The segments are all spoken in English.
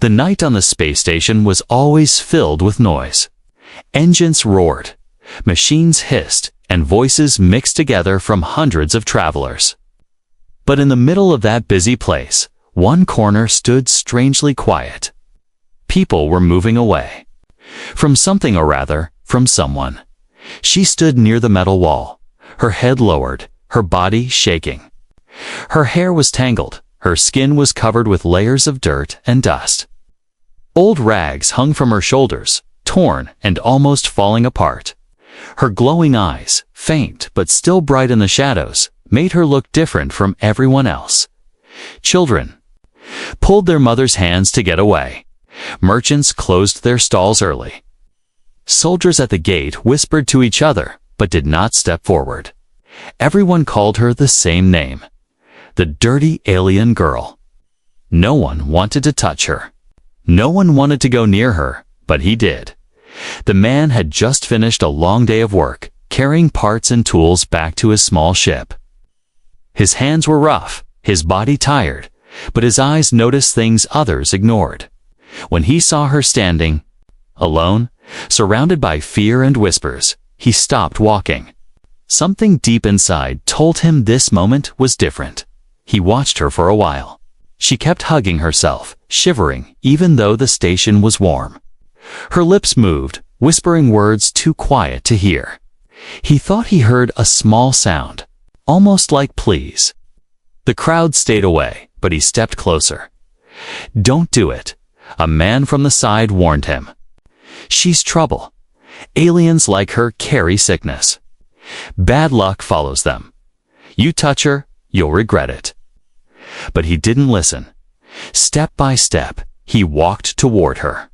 The night on the space station was always filled with noise. Engines roared, machines hissed, and voices mixed together from hundreds of travelers. But in the middle of that busy place, one corner stood strangely quiet. People were moving away. From something, or rather, from someone. She stood near the metal wall, her head lowered, her body shaking. Her hair was tangled, her skin was covered with layers of dirt and dust. Old rags hung from her shoulders, torn and almost falling apart. Her glowing eyes, faint but still bright in the shadows, made her look different from everyone else. Children pulled their mothers' hands to get away. Merchants closed their stalls early. Soldiers at the gate whispered to each other, but did not step forward. Everyone called her the same name, the dirty alien girl. No one wanted to touch her. No one wanted to go near her, but he did. The man had just finished a long day of work, carrying parts and tools back to his small ship. His hands were rough, his body tired, but his eyes noticed things others ignored. When he saw her standing, alone, surrounded by fear and whispers, he stopped walking. Something deep inside told him this moment was different. He watched her for a while. She kept hugging herself, shivering, even though the station was warm. Her lips moved, whispering words too quiet to hear. He thought he heard a small sound, almost like please. The crowd stayed away, but he stepped closer. "Don't do it," a man from the side warned him. "She's trouble. Aliens like her carry sickness. Bad luck follows them. You touch her, you'll regret it." But he didn't listen. Step by step, he walked toward her.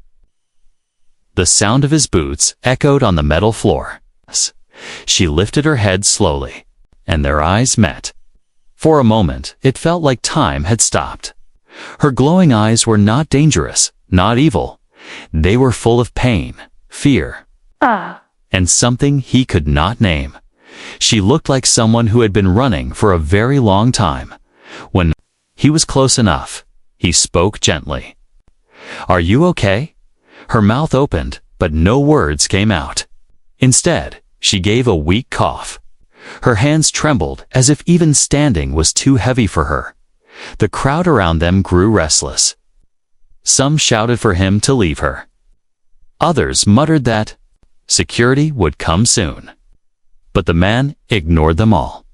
The sound of his boots echoed on the metal floor. She lifted her head slowly, and their eyes met. For a moment, it felt like time had stopped. Her glowing eyes were not dangerous, not evil. They were full of pain, fear, and something he could not name. She looked like someone who had been running for a very long time. When he was close enough, he spoke gently. "Are you okay?" Her mouth opened, but no words came out. Instead, she gave a weak cough. Her hands trembled as if even standing was too heavy for her. The crowd around them grew restless. Some shouted for him to leave her. Others muttered that security would come soon. But the man ignored them all.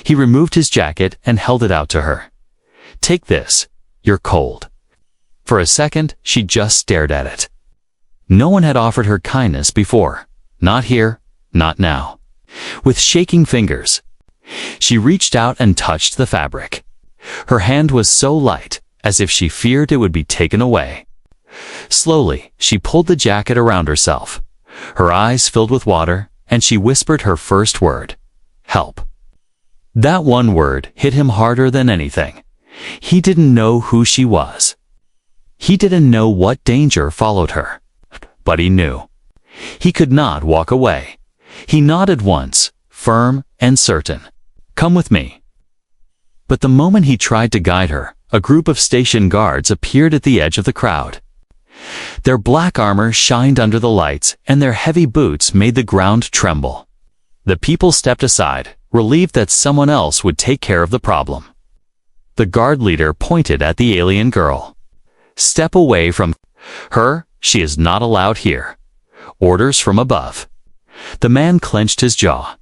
He removed his jacket and held it out to her. "Take this. You're cold." For a second, she just stared at it. No one had offered her kindness before. Not here, not now. With shaking fingers, she reached out and touched the fabric. Her hand was so light, as if she feared it would be taken away. Slowly, she pulled the jacket around herself. Her eyes filled with water, and she whispered her first word, "Help." That one word hit him harder than anything. He didn't know who she was. He didn't know what danger followed her. But he knew. He could not walk away. He nodded once, firm and certain. "Come with me." But the moment he tried to guide her, a group of station guards appeared at the edge of the crowd. Their black armor shined under the lights, and their heavy boots made the ground tremble. The people stepped aside, relieved that someone else would take care of the problem. The guard leader pointed at the alien girl. "Step away from her. She is not allowed here. Orders from above." The man clenched his jaw.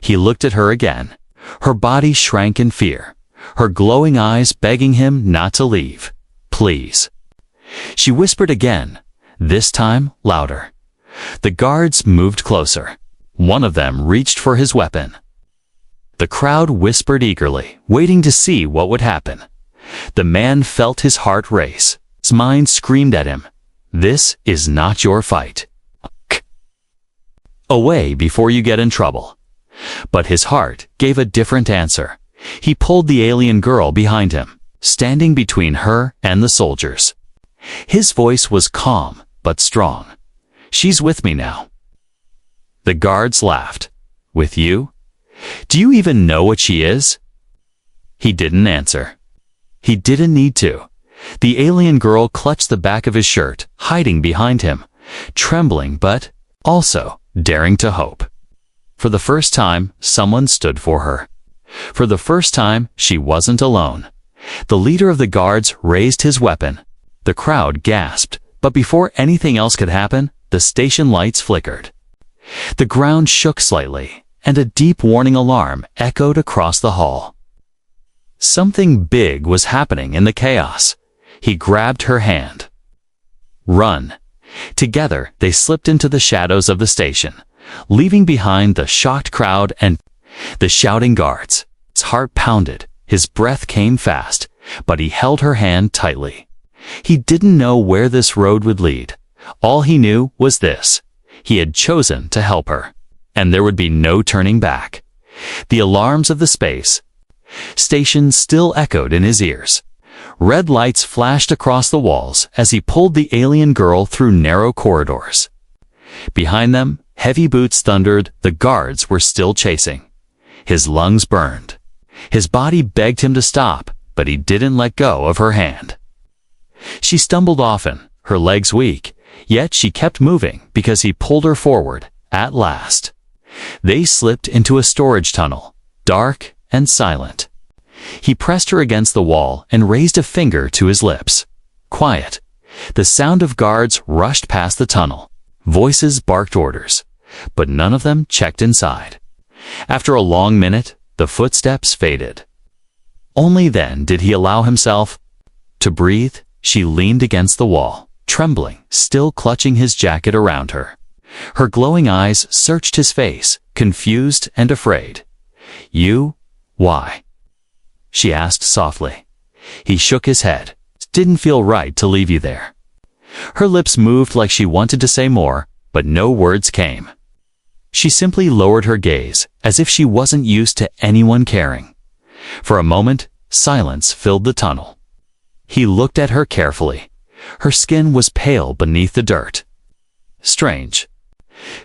He looked at her again. Her body shrank in fear, her glowing eyes begging him not to leave. "Please." She whispered again, this time louder. The guards moved closer. One of them reached for his weapon. The crowd whispered eagerly, waiting to see what would happen. The man felt his heart race. His mind screamed at him, "This is not your fight. Away before you get in trouble." But his heart gave a different answer. He pulled the alien girl behind him, standing between her and the soldiers. His voice was calm but strong. "She's with me now." The guards laughed. "With you? Do you even know what she is?" He didn't answer. He didn't need to. The alien girl clutched the back of his shirt, hiding behind him, trembling but also daring to hope. For the first time, someone stood for her. For the first time, she wasn't alone. The leader of the guards raised his weapon. The crowd gasped, but before anything else could happen, the station lights flickered. The ground shook slightly, and a deep warning alarm echoed across the hall. Something big was happening in the chaos. He grabbed her hand. Run. Together, they slipped into the shadows of the station, leaving behind the shocked crowd and the shouting guards. His heart pounded, his breath came fast, but he held her hand tightly. He didn't know where this road would lead. All he knew was this: he had chosen to help her, and there would be no turning back. The alarms of the space station still echoed in his ears. Red lights flashed across the walls as he pulled the alien girl through narrow corridors. Behind them, heavy boots thundered. The guards were still chasing. His lungs burned. His body begged him to stop, but he didn't let go of her hand. She stumbled often, her legs weak, yet she kept moving because he pulled her forward. At last, they slipped into a storage tunnel, dark and silent. He pressed her against the wall and raised a finger to his lips. Quiet. The sound of guards rushed past the tunnel. Voices barked orders, but none of them checked inside. After a long minute, the footsteps faded. Only then did he allow himself to breathe. She leaned against the wall, trembling, still clutching his jacket around her. Her glowing eyes searched his face, confused and afraid. "You? Why?" she asked softly. He shook his head. "Didn't feel right to leave you there." Her lips moved like she wanted to say more, but no words came. She simply lowered her gaze, as if she wasn't used to anyone caring. For a moment, silence filled the tunnel. He looked at her carefully. Her skin was pale beneath the dirt. Strange.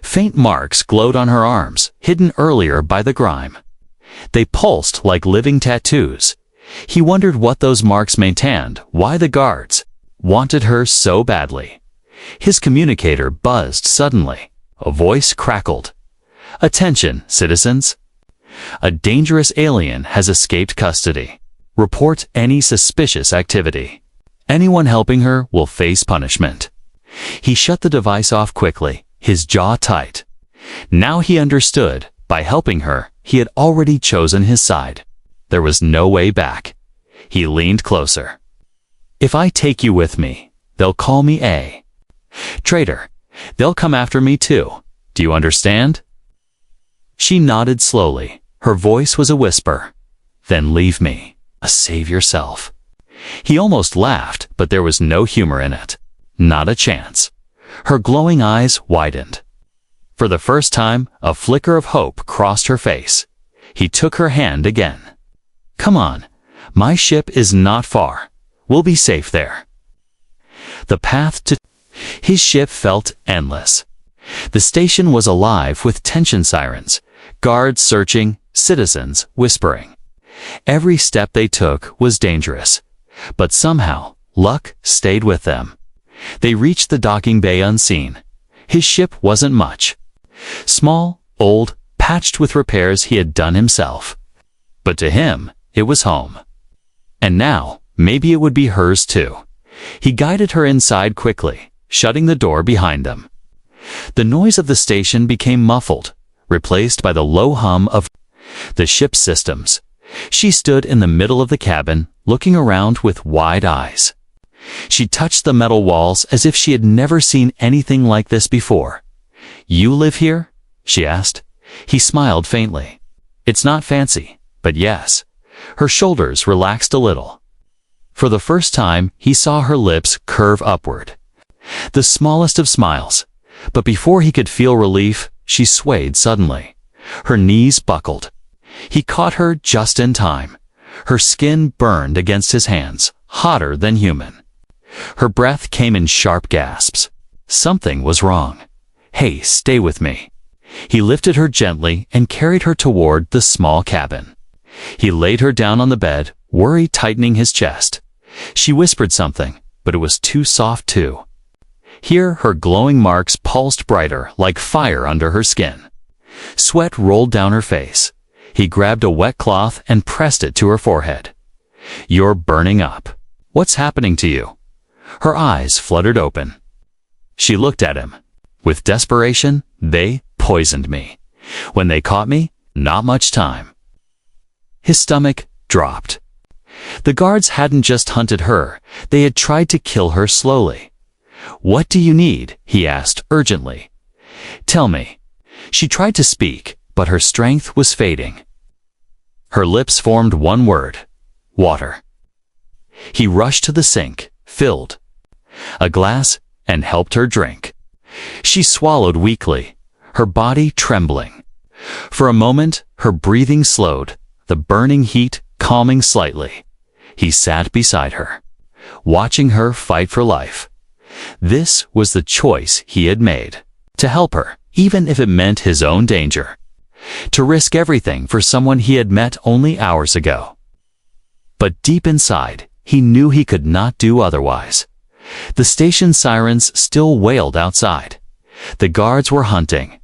Faint marks glowed on her arms, hidden earlier by the grime. They pulsed like living tattoos. He wondered what those marks maintained, why the guards wanted her so badly. His communicator buzzed suddenly. A voice crackled. "Attention, citizens. A dangerous alien has escaped custody. Report any suspicious activity. Anyone helping her will face punishment." He shut the device off quickly, his jaw tight. Now he understood. By helping her, he had already chosen his side. There was no way back. He leaned closer. "If I take you with me, they'll call me a traitor. They'll come after me too. Do you understand?" She nodded slowly. Her voice was a whisper. "Then leave me. Save yourself." He almost laughed, but there was no humor in it. Not a chance. Her glowing eyes widened. For the first time, a flicker of hope crossed her face. He took her hand again. "Come on. My ship is not far. We'll be safe there." The path to his ship felt endless. The station was alive with tension sirens, guards searching, citizens whispering. Every step they took was dangerous, but somehow, luck stayed with them. They reached the docking bay unseen. His ship wasn't much. Small, old, patched with repairs he had done himself. But to him, it was home. And now, maybe it would be hers too. He guided her inside quickly, shutting the door behind them. The noise of the station became muffled, replaced by the low hum of the ship's systems. She stood in the middle of the cabin, looking around with wide eyes. She touched the metal walls as if she had never seen anything like this before. "You live here?" she asked. He smiled faintly. "It's not fancy, but yes." Her shoulders relaxed a little. For the first time, he saw her lips curve upward. The smallest of smiles. But before he could feel relief, she swayed suddenly. Her knees buckled. He caught her just in time. Her skin burned against his hands, hotter than human. Her breath came in sharp gasps. Something was wrong. "Hey, stay with me." He lifted her gently and carried her toward the small cabin. He laid her down on the bed, worry tightening his chest. She whispered something, but it was too soft too. Here her glowing marks pulsed brighter like fire under her skin. Sweat rolled down her face. He grabbed a wet cloth and pressed it to her forehead. "You're burning up. What's happening to you?" Her eyes fluttered open. She looked at him. With desperation, "They poisoned me. When they caught me, not much time." His stomach dropped. The guards hadn't just hunted her, they had tried to kill her slowly. "What do you need?" he asked urgently. "Tell me." She tried to speak, but her strength was fading. Her lips formed one word: water. He rushed to the sink, filled a glass, and helped her drink. She swallowed weakly, her body trembling. For a moment, her breathing slowed, the burning heat calming slightly. He sat beside her, watching her fight for life. This was the choice he had made, to help her, even if it meant his own danger. To risk everything for someone he had met only hours ago. But deep inside, he knew he could not do otherwise. The station sirens still wailed outside. The guards were hunting.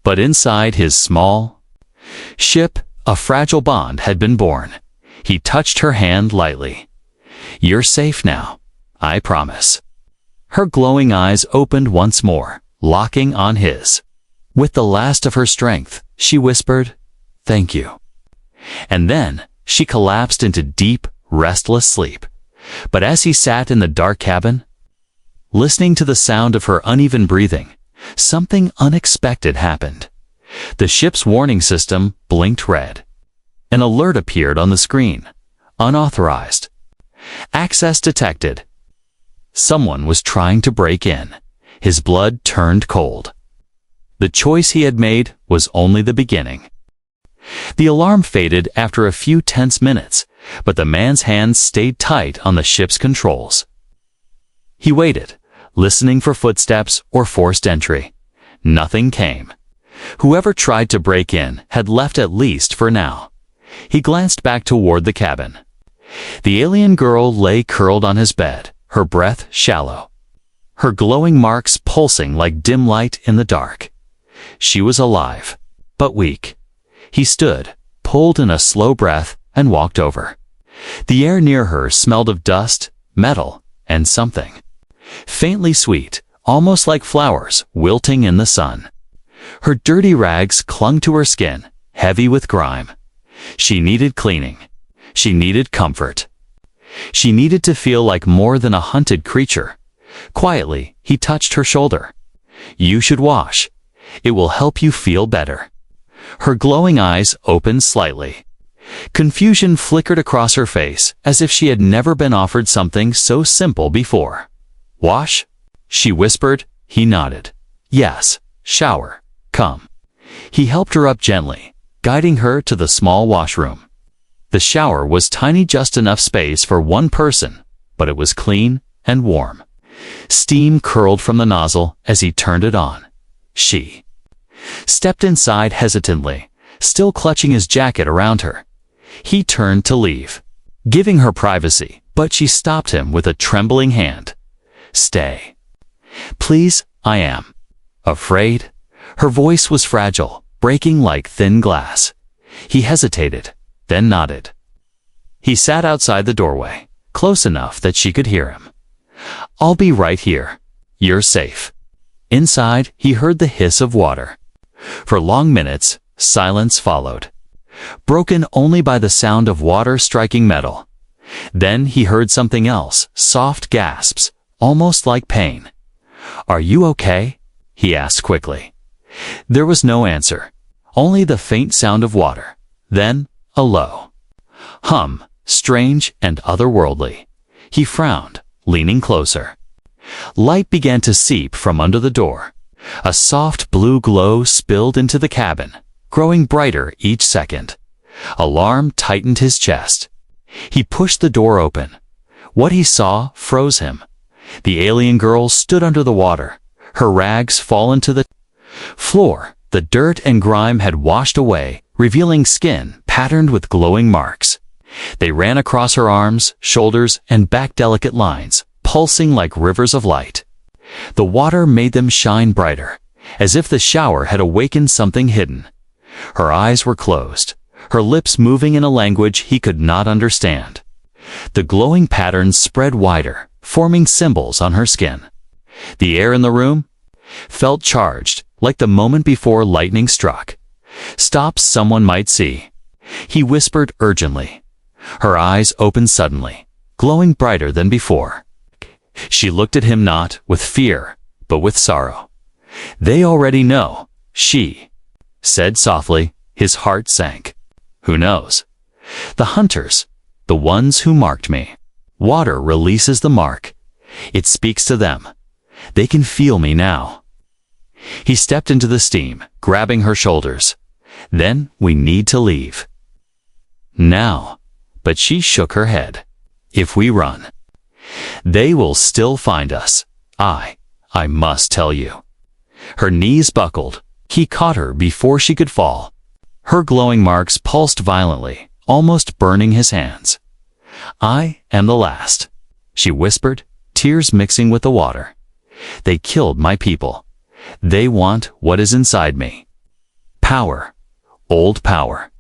But inside his small ship, a fragile bond had been born. He touched her hand lightly. "You're safe now, I promise." Her glowing eyes opened once more, locking on his. With the last of her strength, she whispered, "Thank you." And then she collapsed into deep, restless sleep. But as he sat in the dark cabin, listening to the sound of her uneven breathing, something unexpected happened. The ship's warning system blinked red. An alert appeared on the screen. Unauthorized. Access detected. Someone was trying to break in. His blood turned cold. The choice he had made was only the beginning. The alarm faded after a few tense minutes, but the man's hands stayed tight on the ship's controls. He waited, listening for footsteps or forced entry. Nothing came. Whoever tried to break in had left, at least for now. He glanced back toward the cabin. The alien girl lay curled on his bed, her breath shallow, her glowing marks pulsing like dim light in the dark. She was alive, but weak. He stood, pulled in a slow breath, and walked over. The air near her smelled of dust, metal, and something faintly sweet, almost like flowers wilting in the sun. Her dirty rags clung to her skin, heavy with grime. She needed cleaning. She needed comfort. She needed to feel like more than a hunted creature. Quietly, he touched her shoulder. "You should wash. It will help you feel better." Her glowing eyes opened slightly. Confusion flickered across her face, as if she had never been offered something so simple before. "Wash?" she whispered. He nodded. "Yes, shower. Come." He helped her up gently, guiding her to the small washroom. The shower was tiny, just enough space for one person, but it was clean and warm. Steam curled from the nozzle as he turned it on. She stepped inside hesitantly, still clutching his jacket around her. He turned to leave, giving her privacy, but she stopped him with a trembling hand. "Stay. Please, I am afraid." Her voice was fragile, breaking like thin glass. He hesitated, then nodded. He sat outside the doorway, close enough that she could hear him. "I'll be right here. You're safe." Inside, he heard the hiss of water. For long minutes, silence followed, broken only by the sound of water striking metal. Then he heard something else, soft gasps, almost like pain. "Are you okay?" he asked quickly. There was no answer, only the faint sound of water. Then, a low hum, strange and otherworldly. He frowned, leaning closer. Light began to seep from under the door. A soft blue glow spilled into the cabin, growing brighter each second. Alarm tightened his chest. He pushed the door open. What he saw froze him. The alien girl stood under the water, her rags fallen to the floor. The dirt and grime had washed away, revealing skin patterned with glowing marks. They ran across her arms, shoulders, and back, delicate lines, pulsing like rivers of light. The water made them shine brighter, as if the shower had awakened something hidden. Her eyes were closed, her lips moving in a language he could not understand. The glowing patterns spread wider, forming symbols on her skin. The air in the room felt charged, like the moment before lightning struck. "Stop, someone might see," he whispered urgently. Her eyes opened suddenly, glowing brighter than before. She looked at him not with fear, but with sorrow. "They already know," she said softly. His heart sank. "Who knows?" "The hunters, the ones who marked me." Water releases the mark. It speaks to them. They can feel me now. He stepped into the steam, grabbing her shoulders. "Then we need to leave." "Now." But she shook her head. "If we run, they will still find us. I must tell you." Her knees buckled. He caught her before she could fall. Her glowing marks pulsed violently, almost burning his hands. "I am the last," she whispered, tears mixing with the water. "They killed my people. They want what is inside me. Power. Old power."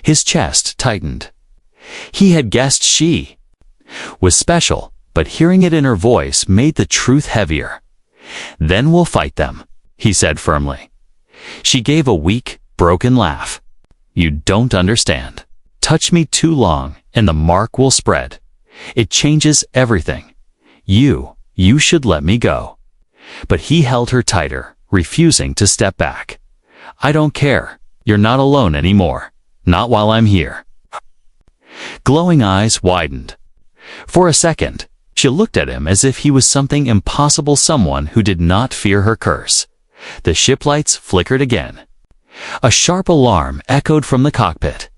His chest tightened. He had guessed she was special, but hearing it in her voice made the truth heavier. "Then we'll fight them," he said firmly. She gave a weak, broken laugh. "You don't understand. Touch me too long, and the mark will spread. It changes everything. You should let me go." But he held her tighter, refusing to step back. "I don't care. You're not alone anymore. Not while I'm here." Glowing eyes widened. For a second, she looked at him as if he was something impossible, someone who did not fear her curse. The ship lights flickered again. A sharp alarm echoed from the cockpit.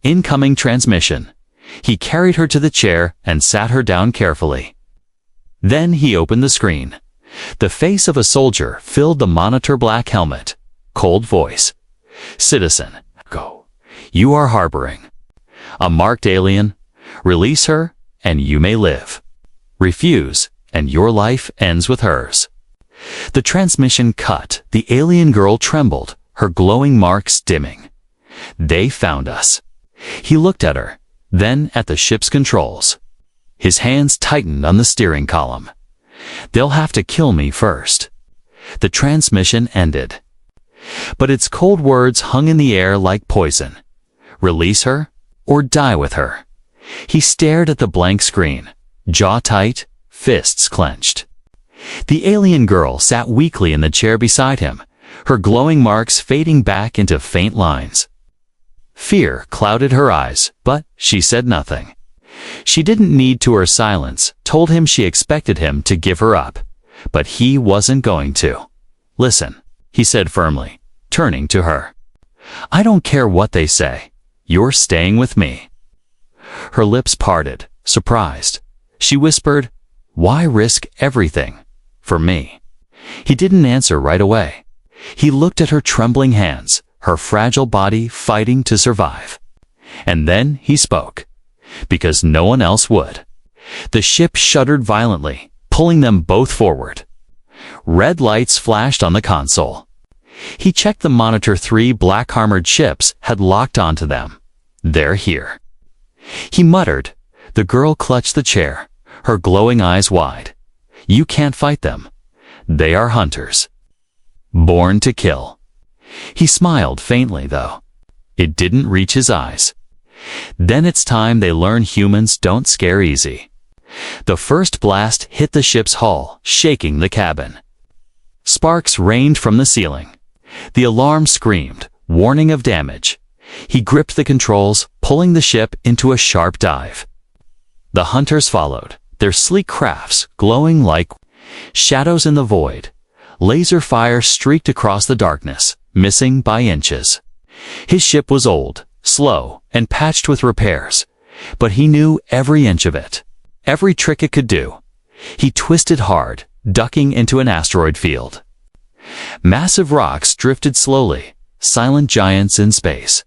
Incoming transmission. He carried her to the chair and sat her down carefully. Then he opened the screen. The face of a soldier filled the monitor, black helmet, cold voice. "Citizen, go. You are harboring a marked alien. Release her, and you may live. Refuse, and your life ends with hers." The transmission cut. The alien girl trembled, her glowing marks dimming. "They found us." He looked at her, then at the ship's controls. His hands tightened on the steering column. "They'll have to kill me first." The transmission ended. But its cold words hung in the air like poison. Release her, or die with her. He stared at the blank screen, jaw tight, fists clenched. The alien girl sat weakly in the chair beside him, her glowing marks fading back into faint lines. Fear clouded her eyes, but she said nothing. She didn't need to. Her silence told him she expected him to give her up, but he wasn't going to. "Listen," he said firmly, turning to her. "I don't care what they say. You're staying with me." Her lips parted, surprised. She whispered, "Why risk everything? For me?" He didn't answer right away. He looked at her trembling hands, her fragile body fighting to survive. And then he spoke, because no one else would. The ship shuddered violently, pulling them both forward. Red lights flashed on the console. He checked the monitor. 3 black armored ships had locked onto them. "They're here." He muttered. The girl clutched the chair, her glowing eyes wide. "You can't fight them. They are hunters. Born to kill." He smiled faintly, though. It didn't reach his eyes. "Then it's time they learn humans don't scare easy." The first blast hit the ship's hull, shaking the cabin. Sparks rained from the ceiling. The alarm screamed, warning of damage. He gripped the controls, pulling the ship into a sharp dive. The hunters followed, their sleek crafts glowing like shadows in the void. Laser fire streaked across the darkness, missing by inches. His ship was old, slow, and patched with repairs, but he knew every inch of it, every trick it could do. He twisted hard, ducking into an asteroid field. Massive rocks drifted slowly, silent giants in space.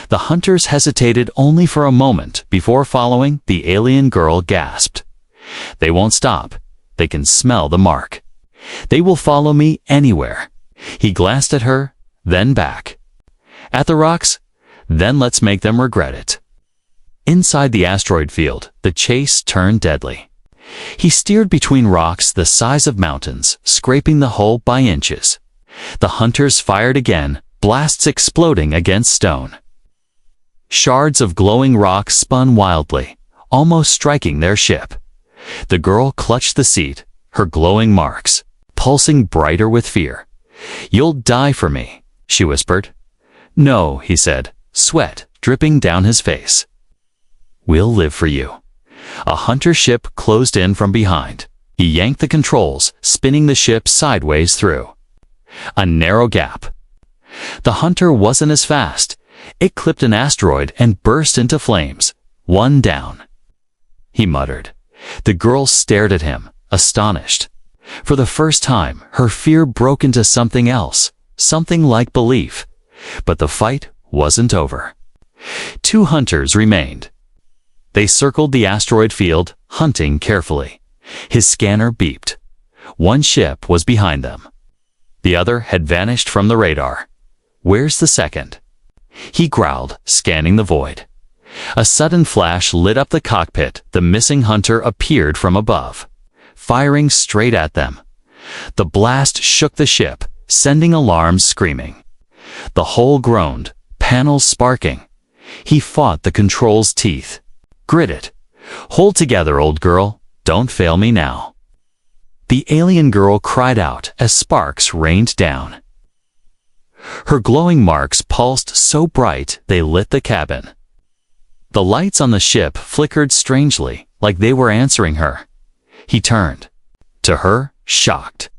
The hunters hesitated only for a moment before following. The alien girl gasped. "They won't stop. They can smell the mark. They will follow me anywhere." He glanced at her, then back. "At the rocks? Then let's make them regret it." Inside the asteroid field, the chase turned deadly. He steered between rocks the size of mountains, scraping the hull by inches. The hunters fired again, blasts exploding against stone. Shards of glowing rock spun wildly, almost striking their ship. The girl clutched the seat, her glowing marks pulsing brighter with fear. "You'll die for me," she whispered. "No," he said, sweat dripping down his face. "We'll live for you." A hunter ship closed in from behind. He yanked the controls, spinning the ship sideways through a narrow gap. The hunter wasn't as fast. It clipped an asteroid and burst into flames. "One down," he muttered. The girl stared at him, astonished. For the first time, her fear broke into something else, something like belief. But the fight wasn't over. 2 hunters remained. They circled the asteroid field, hunting carefully. His scanner beeped. One ship was behind them. The other had vanished from the radar. "Where's the second?" He growled, scanning the void. A sudden flash lit up the cockpit. The missing hunter appeared from above, firing straight at them. The blast shook the ship, sending alarms screaming. The hull groaned, panels sparking. He fought the control's teeth. Gritted. "Hold together, old girl. Don't fail me now." The alien girl cried out as sparks rained down. Her glowing marks pulsed so bright they lit the cabin. The lights on the ship flickered strangely, like they were answering her. He turned to her, shocked.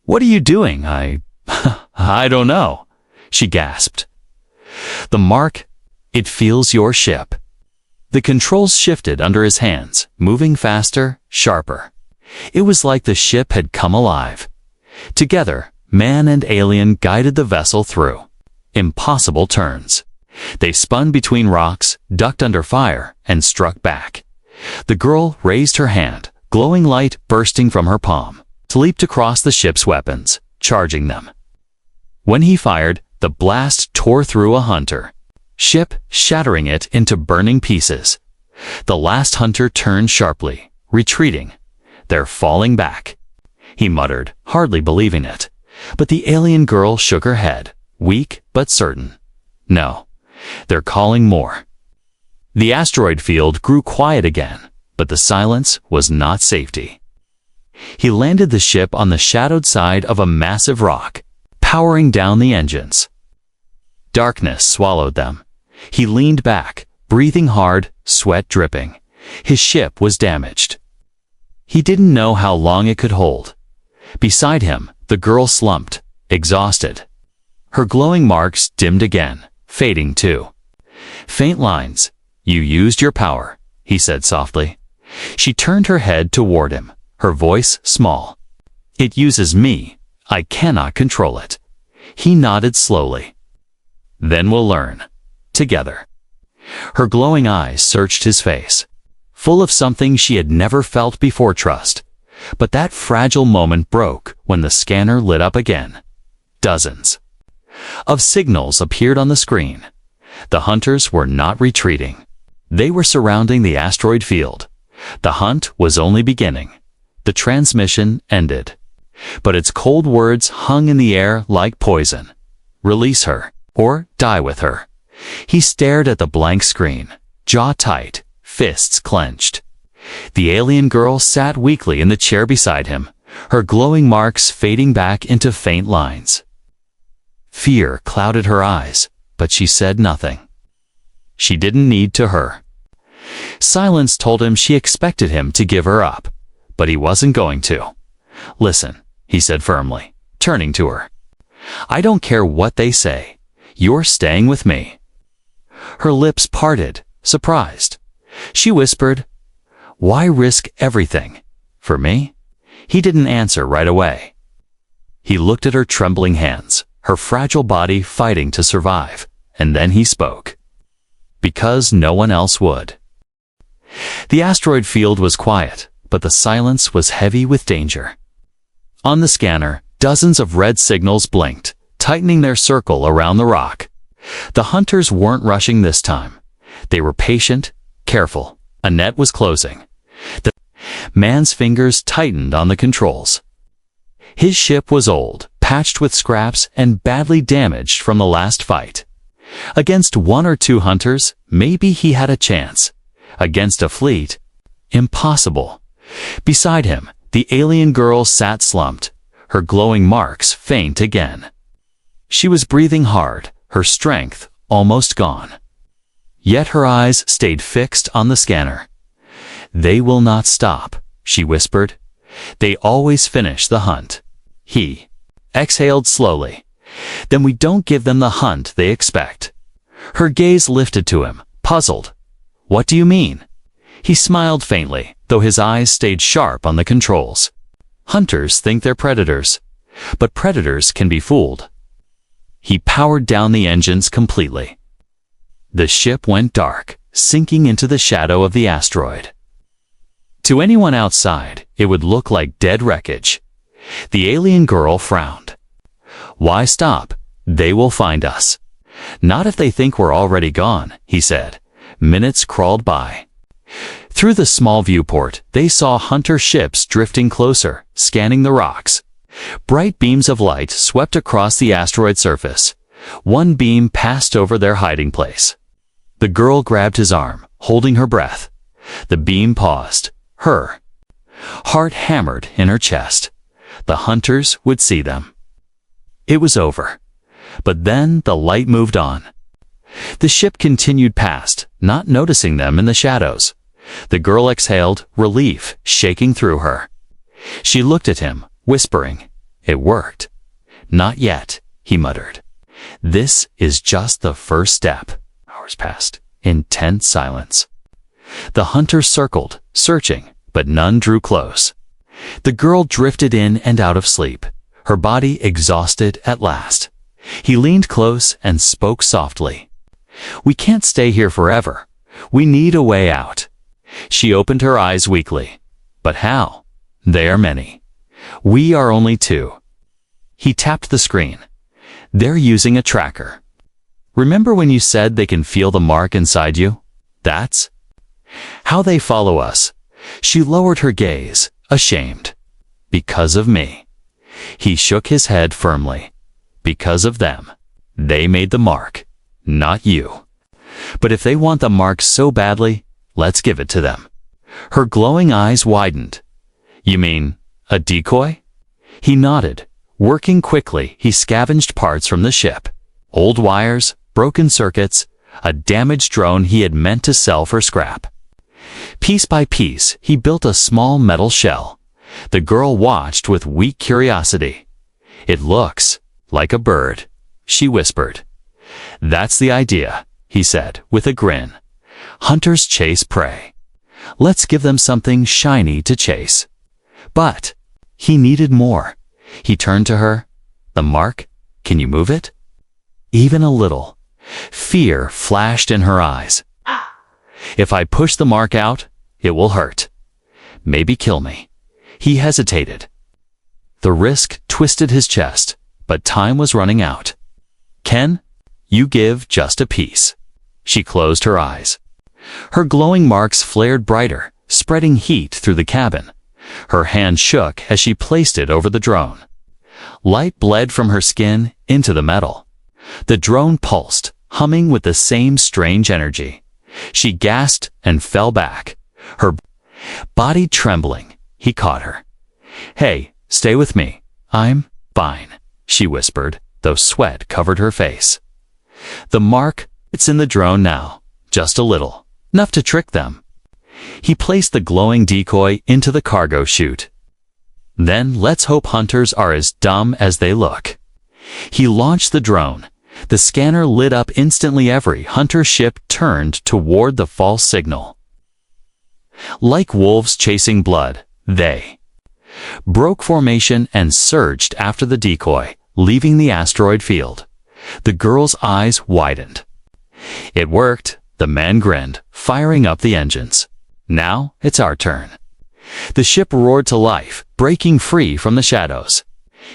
"What are you doing? I don't know," she gasped. "The mark, it feels your ship." The controls shifted under his hands, moving faster, sharper. It was like the ship had come alive. Together, man and alien guided the vessel through impossible turns. They spun between rocks, ducked under fire, and struck back. The girl raised her hand, glowing light bursting from her palm, leaped across the ship's weapons, charging them. When he fired, the blast tore through a hunter ship, shattering it into burning pieces. The last hunter turned sharply, retreating. "They're falling back," he muttered, hardly believing it. But the alien girl shook her head, weak but certain. "No, they're calling more." The asteroid field grew quiet again, but the silence was not safety. He landed the ship on the shadowed side of a massive rock, powering down the engines. Darkness swallowed them. He leaned back, breathing hard, sweat dripping. His ship was damaged. He didn't know how long it could hold. Beside him, the girl slumped, exhausted. Her glowing marks dimmed again, fading too. "Faint lines. You used your power," he said softly. She turned her head toward him, her voice small. "It uses me. I cannot control it." He nodded slowly. "Then we'll learn. Together." Her glowing eyes searched his face, full of something she had never felt before, trust. But that fragile moment broke when the scanner lit up again. Dozens of signals appeared on the screen. The hunters were not retreating. They were surrounding the asteroid field. The hunt was only beginning. The transmission ended. But its cold words hung in the air like poison. "Release her, or die with her." He stared at the blank screen, jaw tight, fists clenched. The alien girl sat weakly in the chair beside him, her glowing marks fading back into faint lines. Fear clouded her eyes, but she said nothing. She didn't need to her. Silence told him she expected him to give her up, but he wasn't going to. "Listen," he said firmly, turning to her. "I don't care what they say. You're staying with me." Her lips parted, surprised. She whispered, "Why risk everything? For me?" He didn't answer right away. He looked at her trembling hands, her fragile body fighting to survive, and then he spoke. Because no one else would. The asteroid field was quiet, but the silence was heavy with danger. On the scanner, dozens of red signals blinked, tightening their circle around the rock. The hunters weren't rushing this time. They were patient, careful. A net was closing. The man's fingers tightened on the controls. His ship was old, patched with scraps and badly damaged from the last fight. Against one or two hunters, maybe he had a chance. Against a fleet, impossible. Beside him, the alien girl sat slumped, her glowing marks faint again. She was breathing hard, her strength almost gone. Yet her eyes stayed fixed on the scanner. "They will not stop," she whispered. "They always finish the hunt." He exhaled slowly. "Then we don't give them the hunt they expect." Her gaze lifted to him, puzzled. "What do you mean?" He smiled faintly, though his eyes stayed sharp on the controls. "Hunters think they're predators, but predators can be fooled." He powered down the engines completely. The ship went dark, sinking into the shadow of the asteroid. To anyone outside, it would look like dead wreckage. The alien girl frowned. "Why stop? They will find us." "Not if they think we're already gone," he said. Minutes crawled by. Through the small viewport, they saw hunter ships drifting closer, scanning the rocks. Bright beams of light swept across the asteroid surface. One beam passed over their hiding place. The girl grabbed his arm, holding her breath. The beam paused. Her heart hammered in her chest. The hunters would see them. It was over. But then the light moved on. The ship continued past, not noticing them in the shadows. The girl exhaled, relief shaking through her. She looked at him, whispering, "It worked." "Not yet," he muttered. "This is just the first step." Hours passed, in tense silence. The hunters circled, searching, but none drew close. The girl drifted in and out of sleep, her body exhausted at last. He leaned close and spoke softly. "We can't stay here forever. We need a way out." She opened her eyes weakly. "But how? They are many. We are only two." He tapped the screen. "They're using a tracker. Remember when you said they can feel the mark inside you? That's how they follow us." She lowered her gaze, ashamed. "Because of me." He shook his head firmly. "Because of them. They made the mark, not you. But if they want the mark so badly, let's give it to them." Her glowing eyes widened. "You mean a decoy?" He nodded. Working quickly, he scavenged parts from the ship. Old wires, broken circuits, a damaged drone he had meant to sell for scrap. Piece by piece, he built a small metal shell. The girl watched with weak curiosity. "It looks like a bird," she whispered. "That's the idea," he said, with a grin. "Hunters chase prey. Let's give them something shiny to chase." But he needed more. He turned to her. "The mark? Can you move it?" "Even a little." Fear flashed in her eyes. "If I push the mark out, it will hurt. Maybe kill me." He hesitated. The risk twisted his chest, but time was running out. "Ken, you give just a piece." She closed her eyes. Her glowing marks flared brighter, spreading heat through the cabin. Her hand shook as she placed it over the drone. Light bled from her skin into the metal. The drone pulsed, humming with the same strange energy. She gasped and fell back, her body trembling. He caught her. "Hey, stay with me. I'm fine," she whispered, though sweat covered her face. "The mark, it's in the drone now. Just a little. Enough to trick them." He placed the glowing decoy into the cargo chute. "Then let's hope hunters are as dumb as they look." He launched the drone. The scanner lit up instantly. Every hunter ship turned toward the false signal. Like wolves chasing blood, they broke formation and surged after the decoy, leaving the asteroid field. The girl's eyes widened. "It worked. The man grinned, firing up the engines. Now it's our turn. The ship roared to life, breaking free from the shadows.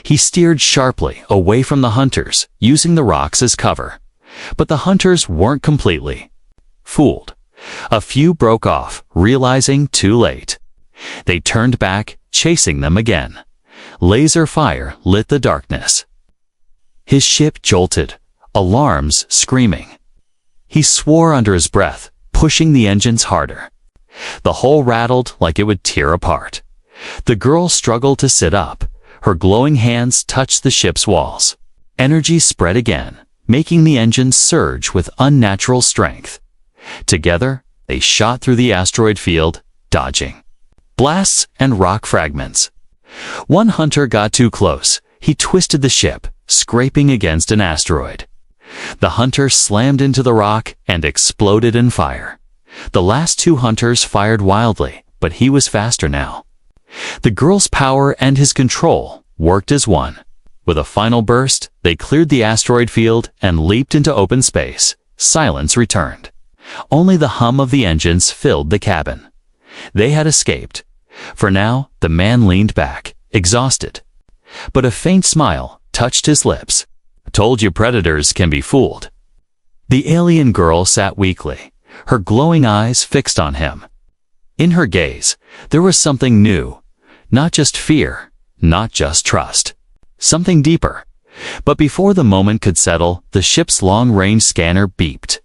He steered sharply away from the hunters, using the rocks as cover. But the hunters weren't completely fooled. A few broke off, realizing too late. They turned back, chasing them again. Laser fire lit the darkness. His ship jolted, alarms screaming. He swore under his breath, pushing the engines harder. The hull rattled like it would tear apart. The girl struggled to sit up. Her glowing hands touched the ship's walls. Energy spread again, making the engines surge with unnatural strength. Together, they shot through the asteroid field, dodging blasts and rock fragments. One hunter got too close. He twisted the ship, scraping against an asteroid. The hunter slammed into the rock and exploded in fire. The last two hunters fired wildly, but he was faster now. The girl's power and his control worked as one. With a final burst, they cleared the asteroid field and leaped into open space. Silence returned. Only the hum of the engines filled the cabin. They had escaped. For now, the man leaned back, exhausted. But a faint smile touched his lips. "Told you predators can be fooled." The alien girl sat weakly, her glowing eyes fixed on him. In her gaze, there was something new. Not just fear, not just trust. Something deeper. But before the moment could settle, the ship's long-range scanner beeped.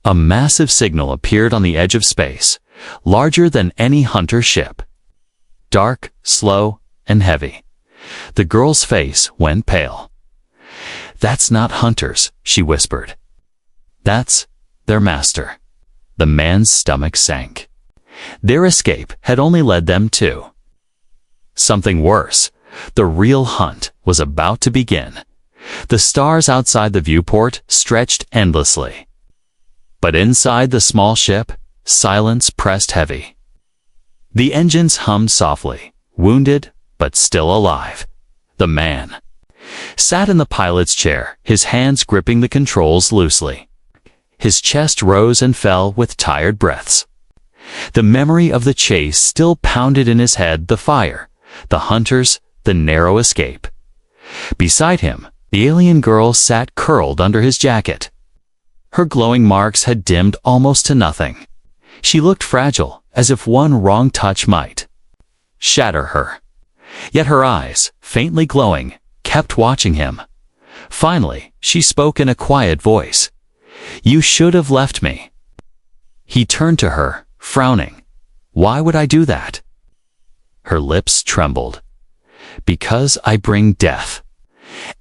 A massive signal appeared on the edge of space, larger than any hunter ship. Dark, slow, and heavy. The girl's face went pale. "That's not hunters," she whispered. "That's their master." The man's stomach sank. Their escape had only led them to something worse. The real hunt was about to begin. The stars outside the viewport stretched endlessly. But inside the small ship, silence pressed heavy. The engines hummed softly, wounded but still alive. The man sat in the pilot's chair, his hands gripping the controls loosely. His chest rose and fell with tired breaths. The memory of the chase still pounded in his head, the fire, the hunters, the narrow escape. Beside him, the alien girl sat curled under his jacket. Her glowing marks had dimmed almost to nothing. She looked fragile, as if one wrong touch might shatter her. Yet her eyes, faintly glowing, kept watching him. Finally, she spoke in a quiet voice. "You should have left me." He turned to her, frowning. "Why would I do that?" Her lips trembled. "Because I bring death.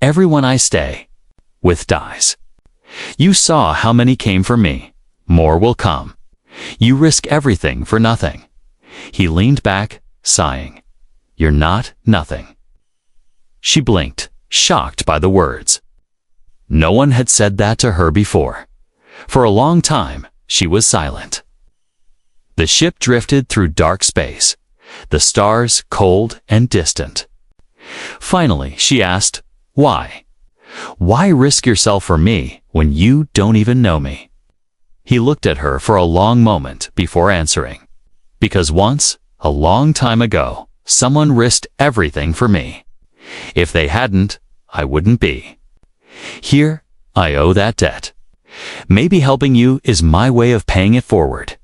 Everyone I stay with dies. You saw how many came for me. More will come. You risk everything for nothing." He leaned back, sighing. "You're not nothing." She blinked, shocked by the words. No one had said that to her before. For a long time, she was silent. The ship drifted through dark space, the stars cold and distant. Finally, she asked, "Why? Why risk yourself for me when you don't even know me?" He looked at her for a long moment before answering. "Because once, a long time ago, someone risked everything for me. If they hadn't, I wouldn't be here. I owe that debt. Maybe helping you is my way of paying it forward."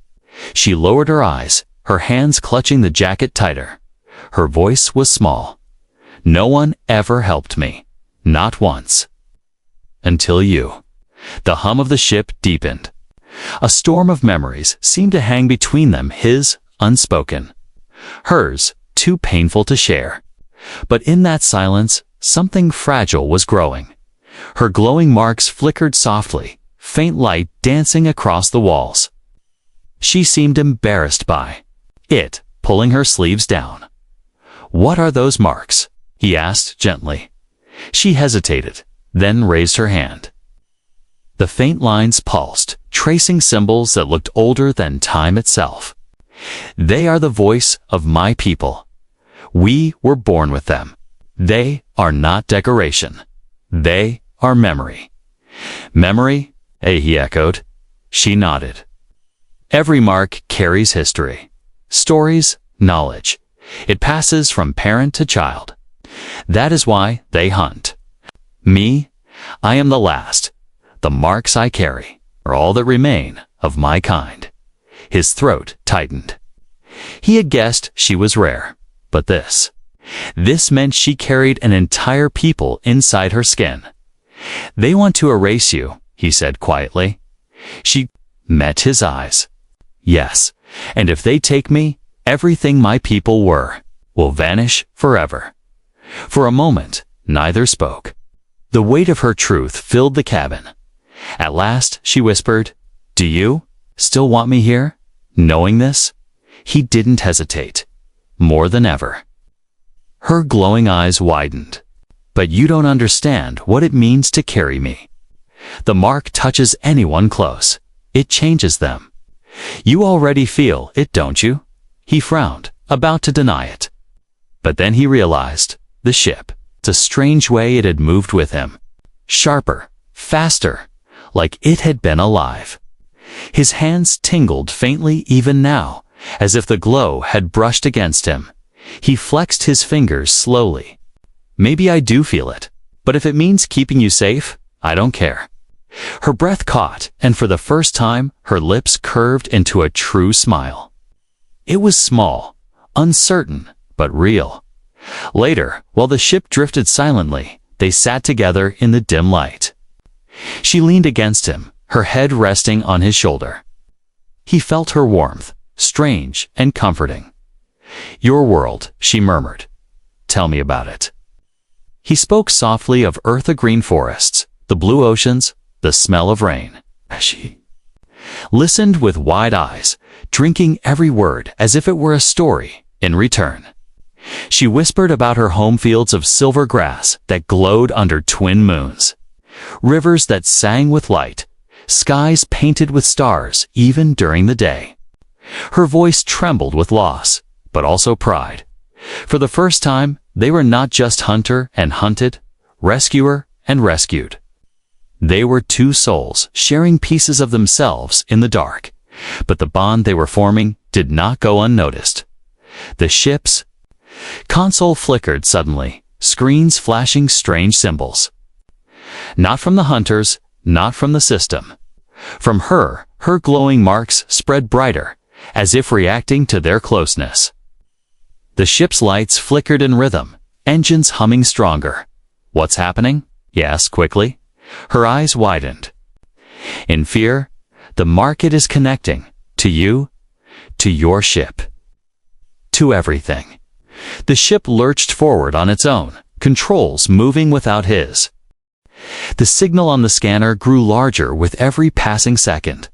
She lowered her eyes, her hands clutching the jacket tighter. Her voice was small. "No one ever helped me. Not once. Until you." The hum of the ship deepened. A storm of memories seemed to hang between them, his, unspoken. Hers, too painful to share. But in that silence, something fragile was growing. Her glowing marks flickered softly, faint light dancing across the walls. She seemed embarrassed by it, pulling her sleeves down. "What are those marks?" he asked gently. She hesitated, then raised her hand. The faint lines pulsed, tracing symbols that looked older than time itself. "They are the voice of my people. We were born with them. They are not decoration. They are memory." "Memory?" he echoed. She nodded. Every mark carries history. Stories, knowledge. It passes from parent to child. That is why they hunt. Me, I am the last. The marks I carry are all that remain of my kind. His throat tightened. He had guessed she was rare, but this meant she carried an entire people inside her skin. They want to erase you, he said quietly. She met his eyes. Yes, and if they take me, everything my people were will vanish forever. For a moment, neither spoke. The weight of her truth filled the cabin. At last, she whispered, "Do you still want me here?" Knowing this, he didn't hesitate. More than ever. Her glowing eyes widened. "But you don't understand what it means to carry me. The mark touches anyone close. It changes them. You already feel it, don't you?" He frowned, about to deny it. But then he realized, the ship, the strange way it had moved with him. Sharper, faster, like it had been alive. His hands tingled faintly even now, as if the glow had brushed against him. He flexed his fingers slowly. "Maybe I do feel it, but if it means keeping you safe, I don't care." Her breath caught, and for the first time, her lips curved into a true smile. It was small, uncertain, but real. Later, while the ship drifted silently, they sat together in the dim light. She leaned against him, her head resting on his shoulder. He felt her warmth, strange and comforting. "Your world," she murmured. "Tell me about it." He spoke softly of earth-green forests, the blue oceans, the smell of rain. She listened with wide eyes, drinking every word as if it were a story in return. She whispered about her home fields of silver grass that glowed under twin moons, rivers that sang with light, skies painted with stars even during the day. Her voice trembled with loss, but also pride. For the first time, they were not just hunter and hunted, rescuer and rescued. They were two souls sharing pieces of themselves in the dark, but the bond they were forming did not go unnoticed. The ship's console flickered suddenly, screens flashing strange symbols. Not from the hunters, not from the system. From her, her glowing marks spread brighter, as if reacting to their closeness. The ship's lights flickered in rhythm, engines humming stronger. "What's happening?" he asked quickly. Her eyes widened. "In fear, the market is connecting to you, to your ship, to everything." The ship lurched forward on its own, controls moving without his. The signal on the scanner grew larger with every passing second.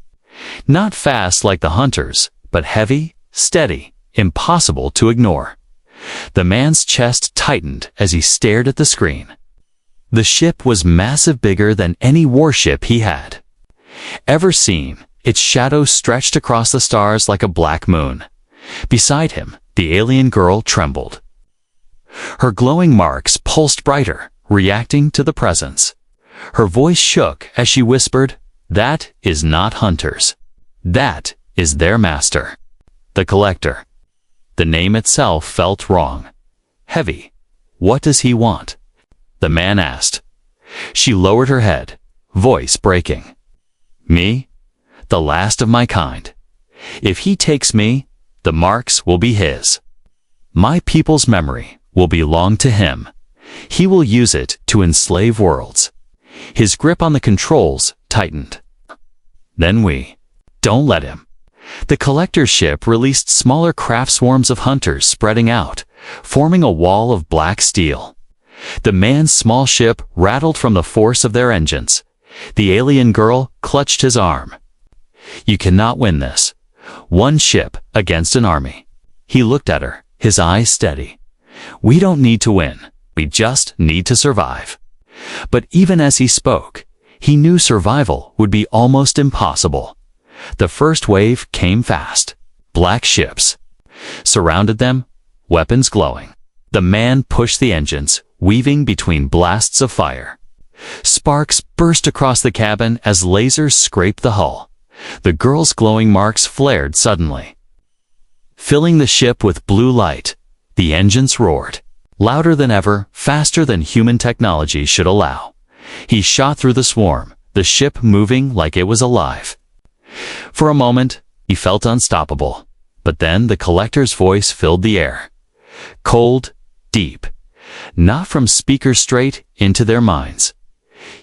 Not fast like the hunters, but heavy, steady, impossible to ignore. The man's chest tightened as he stared at the screen. The ship was massive, bigger than any warship he had ever seen. Its shadow stretched across the stars like a black moon. Beside him, the alien girl trembled. Her glowing marks pulsed brighter, reacting to the presence. Her voice shook as she whispered, "That is not hunters. That is their master. The Collector." The name itself felt wrong. Heavy. "What does he want?" the man asked. She lowered her head, voice breaking. "Me? The last of my kind. If he takes me, the marks will be his. My people's memory will belong to him. He will use it to enslave worlds." His grip on the controls tightened. "Then we don't let him." The Collector's ship released smaller craft swarms of hunters spreading out, forming a wall of black steel. The man's small ship rattled from the force of their engines. The alien girl clutched his arm. "You cannot win this. One ship against an army." He looked at her, his eyes steady. "We don't need to win. We just need to survive." But even as he spoke, he knew survival would be almost impossible. The first wave came fast. Black ships surrounded them, weapons glowing. The man pushed the engines, weaving between blasts of fire. Sparks burst across the cabin as lasers scraped the hull. The girl's glowing marks flared suddenly, filling the ship with blue light. The engines roared, louder than ever, faster than human technology should allow. He shot through the swarm, the ship moving like it was alive. For a moment, he felt unstoppable, but then the collector's voice filled the air. Cold, deep, not from speakers straight into their minds.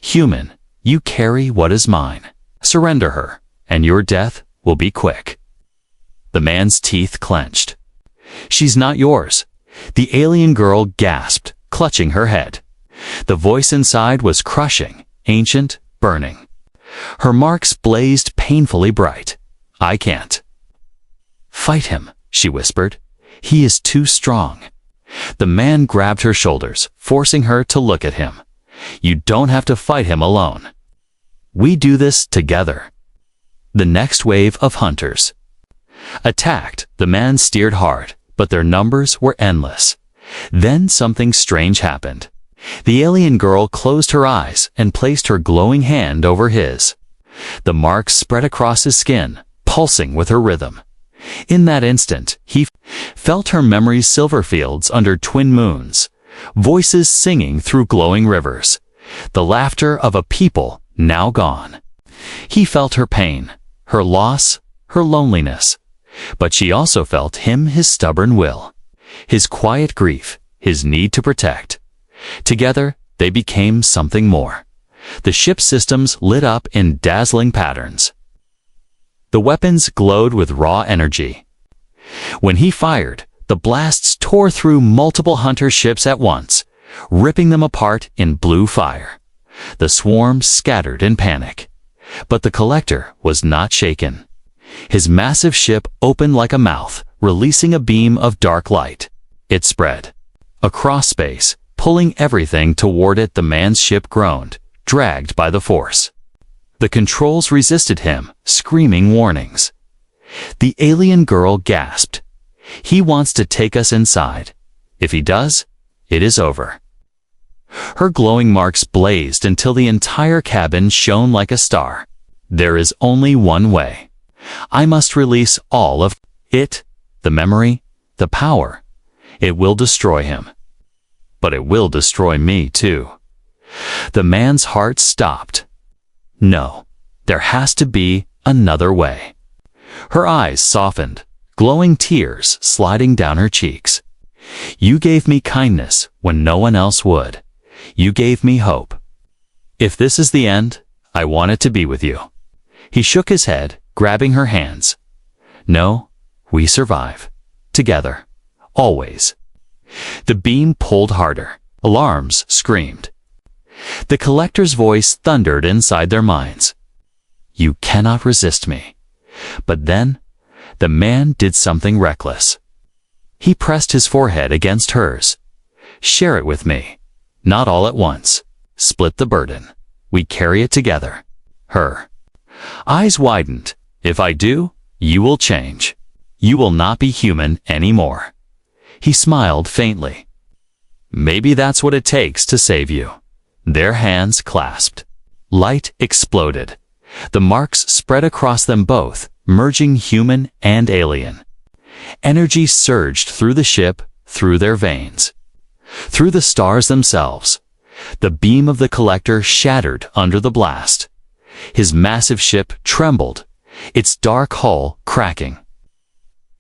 Human, you carry what is mine. Surrender her, and your death will be quick. The man's teeth clenched. She's not yours. The alien girl gasped, clutching her head. The voice inside was crushing, ancient, burning. Her marks blazed painfully bright. I can't. Fight him, she whispered. He is too strong. The man grabbed her shoulders, forcing her to look at him. You don't have to fight him alone. We do this together. The next wave of hunters attacked. The man steered hard, but their numbers were endless. Then something strange happened. The alien girl closed her eyes and placed her glowing hand over his. The marks spread across his skin, pulsing with her rhythm. In that instant, he felt her memory's silver fields under twin moons, voices singing through glowing rivers, the laughter of a people now gone. He felt her pain, her loss, her loneliness, but she also felt him, his stubborn will, his quiet grief, his need to protect. Together, they became something more. The ship's systems lit up in dazzling patterns. The weapons glowed with raw energy. When he fired, the blasts tore through multiple hunter ships at once, ripping them apart in blue fire. The swarm scattered in panic. But the collector was not shaken. His massive ship opened like a mouth, releasing a beam of dark light. It spread across space, pulling everything toward it. The man's ship groaned, dragged by the force. The controls resisted him, screaming warnings. The alien girl gasped. He wants to take us inside. If he does, it is over. Her glowing marks blazed until the entire cabin shone like a star. There is only one way. I must release all of it, the memory, the power. It will destroy him. But it will destroy me too. The man's heart stopped. No, there has to be another way. Her eyes softened, glowing tears sliding down her cheeks. You gave me kindness when no one else would. You gave me hope. If this is the end, I want it to be with you. He shook his head, grabbing her hands. No, we survive. Together. Always. The beam pulled harder. Alarms screamed. The collector's voice thundered inside their minds. You cannot resist me. But then, the man did something reckless. He pressed his forehead against hers. Share it with me. Not all at once. Split the burden. We carry it together. Her eyes widened. If I do, you will change. You will not be human anymore. He smiled faintly. Maybe that's what it takes to save you. Their hands clasped. Light exploded. The marks spread across them both, merging human and alien. Energy surged through the ship, through their veins, through the stars themselves. The beam of the collector shattered under the blast. His massive ship trembled, its dark hull cracking.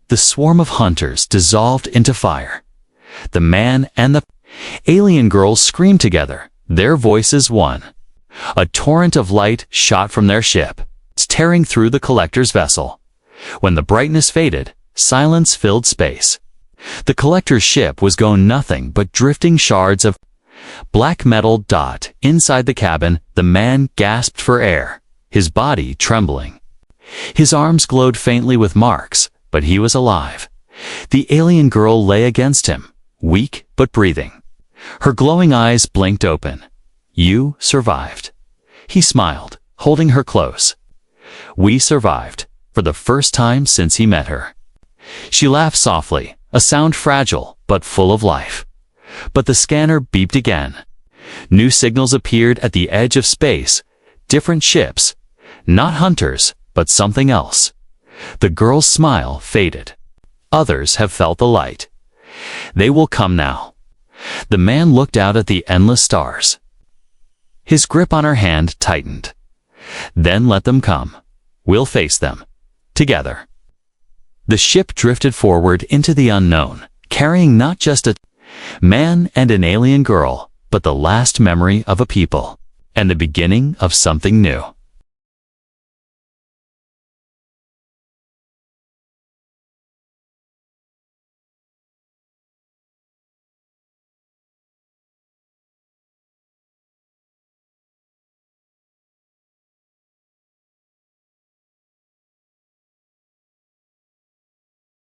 The swarm of hunters dissolved into fire. The man and the alien girl screamed together, their voices one. A torrent of light shot from their ship, tearing through the collector's vessel. When the brightness faded, silence filled space. The collector's ship was going nothing but drifting shards of black metal. Inside the cabin, the man gasped for air, his body trembling. His arms glowed faintly with marks, but he was alive. The alien girl lay against him, weak but breathing. Her glowing eyes blinked open. You survived. He smiled, holding her close. We survived, for the first time since he met her. She laughed softly, a sound fragile but full of life. But the scanner beeped again. New signals appeared at the edge of space. Different ships. Not hunters, but something else. The girl's smile faded. Others have felt the light. They will come now. The man looked out at the endless stars. His grip on her hand tightened. Then let them come. We'll face them. Together. The ship drifted forward into the unknown, carrying not just a man and an alien girl, but the last memory of a people, and the beginning of something new.